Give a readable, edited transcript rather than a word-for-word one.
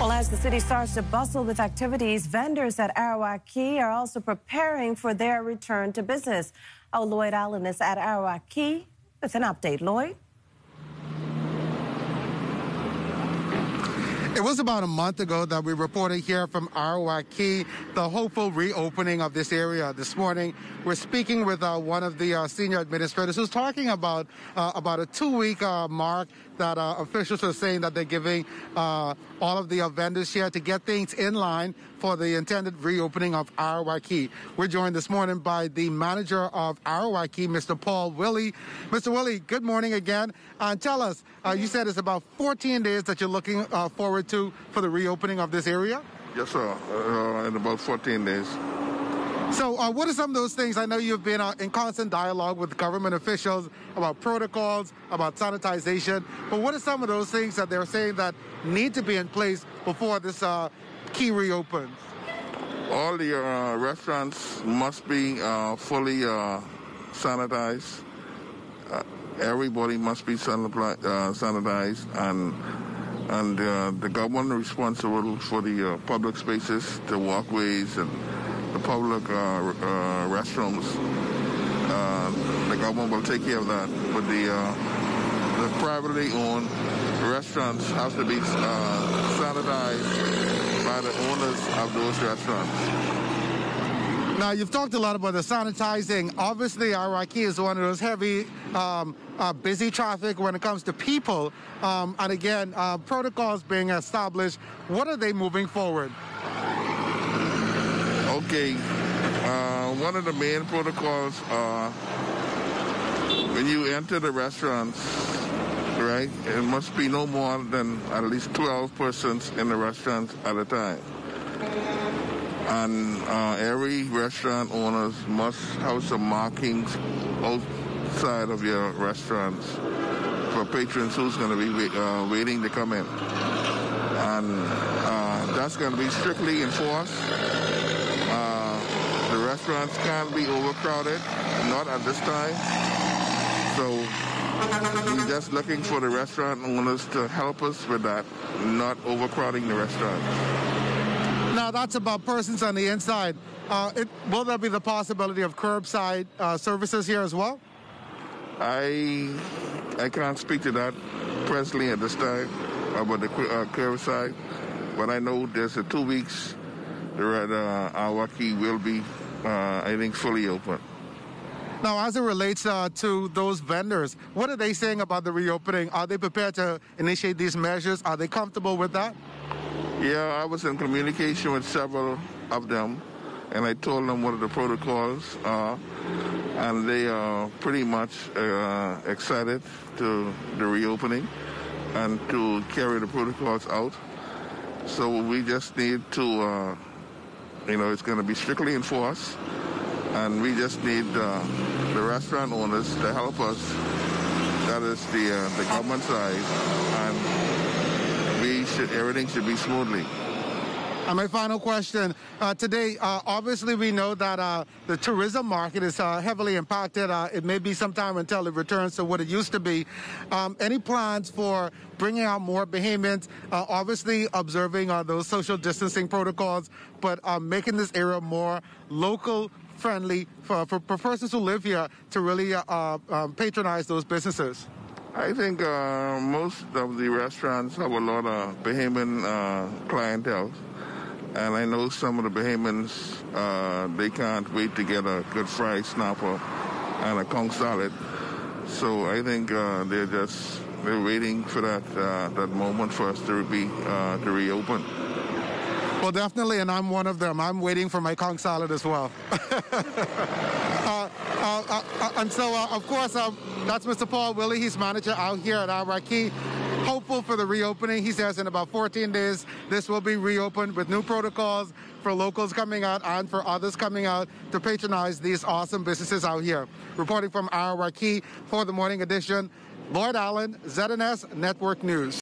Well, as the city starts to bustle with activities, vendors at Arawak Key are also preparing for their return to business. Our Lloyd Allen is at Arawak Key with an update. Lloyd? It was about a month ago that we reported here from Arawak Key the hopeful reopening of this area. This morning, we're speaking with one of the senior administrators who's talking about a 2-week mark that officials are saying that they're giving all of the vendors here to get things in line for the intended reopening of Arawak Key. We're joined this morning by the manager of Arawak Key, Mr. Paul Willie. Mr. Willie, good morning again. Tell us, you said it's about 14 days that you're looking forward to for the reopening of this area? Yes, sir, in about 14 days. So what are some of those things? I know you've been in constant dialogue with government officials about protocols, about sanitization, but what are some of those things that they're saying that need to be in place before this key reopens? All the restaurants must be fully sanitized. Everybody must be sanitized, and the government responsible for the public spaces, the walkways, and the public restrooms. The government will take care of that, but the privately owned restaurants have to be sanitized by the owners of those restaurants. Now, you've talked a lot about the sanitizing. Obviously, Arawak Key is one of those heavy, busy traffic when it comes to people. And again, protocols being established. What are they moving forward? Okay, one of the main protocols when you enter the restaurants, right, it must be no more than at least 12 persons in the restaurant at a time. And every restaurant owners must have some markings outside of your restaurants for patrons who's going to be waiting to come in. And that's going to be strictly enforced. The restaurants can't be overcrowded, not at this time. So we're just looking for the restaurant owners to help us with that, not overcrowding the restaurant. Now, that's about persons on the inside. Will there be the possibility of curbside services here as well? I can't speak to that presently at this time about the curbside, but I know there's 2 weeks that Arawak Key will be, I think, fully open. Now, as it relates to those vendors, what are they saying about the reopening? Are they prepared to initiate these measures? Are they comfortable with that? Yeah, I was in communication with several of them, and I told them what the protocols are, and they are pretty much excited to the reopening and to carry the protocols out. So we just need to, it's going to be strictly enforced, and we just need the restaurant owners to help us. That is the government side, and everything should be smoothly. And my final question, today, obviously we know that the tourism market is heavily impacted. It may be some time until it returns to what it used to be. Any plans for bringing out more Bahamians, obviously observing those social distancing protocols, but making this area more local friendly for persons who live here to really patronize those businesses? I think most of the restaurants have a lot of Bahamian clientele. And I know some of the Bahamians, they can't wait to get a good fried snapper and a conch salad. So I think they're waiting for that moment for us to reopen. Well, definitely, and I'm one of them. I'm waiting for my conch salad as well. And so, of course, that's Mr. Paul Willie. He's manager out here at Arawak Key. Hopeful for the reopening. He says in about 14 days, this will be reopened with new protocols for locals coming out and for others coming out to patronize these awesome businesses out here. Reporting from Arawak Key for the Morning Edition, Lloyd Allen, ZNS Network News.